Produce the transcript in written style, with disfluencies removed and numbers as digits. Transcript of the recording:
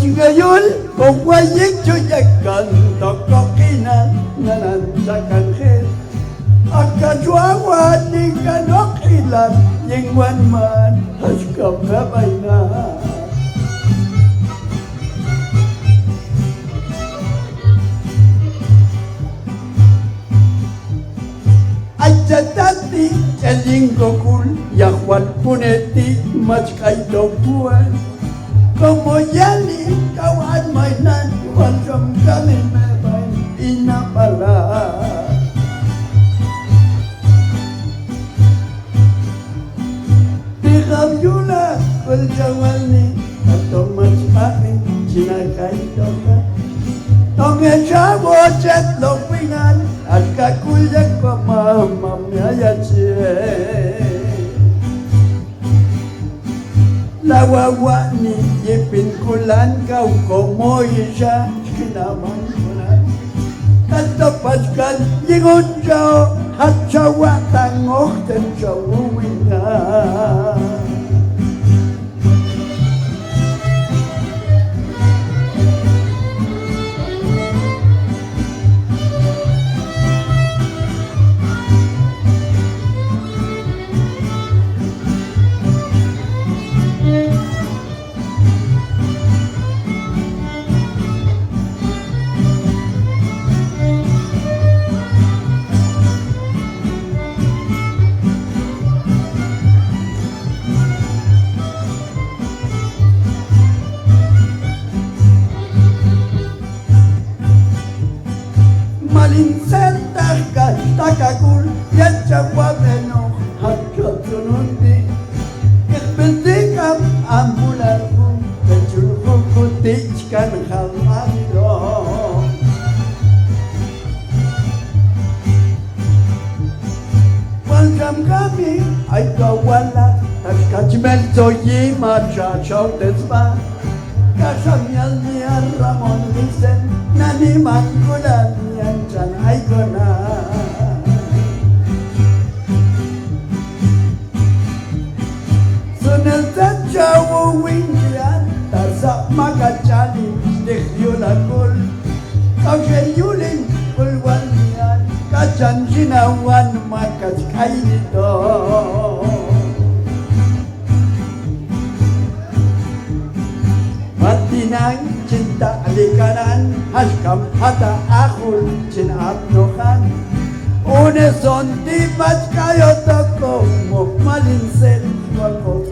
Ingayul kung wayik chuyakan tokokinan nanan sa kankhil Akajwawa ni kanok ilan Yingwan man haskam gabay na Ajatati chaling kokul Yakwan puneti machkay dokuan Como yali kawan mainan Wajam kami mebay inapala Tikam yula Kuljawalni Atong machkay Sinakay doka Tonge chavo chet lopingan At kakulyak pa mamamyayat siya Lawawa ni Yipin kulan kau komoy siya Kinaman kulan Katapas kan Yingon siya At siya tangok Ten siya uwingan Takakul yachawa beno hakyotunundi ikbentikam ambularku kechulku kutichkan halmando Waljam kami ay kawala Kachmel toyi macha chaudesba Kashamyal niya Ramon Vicen Nani mangkulan yan chan ay gona Suneltan jawo windian Tazak magachali Stikyo lakul Kausel yulin kulwan niyan Kachan sinawan makas kay nito Matinang cinta alikanan Haskam hata akul cinapnokan Uneson di mas kayo toko Mok malinsen Wako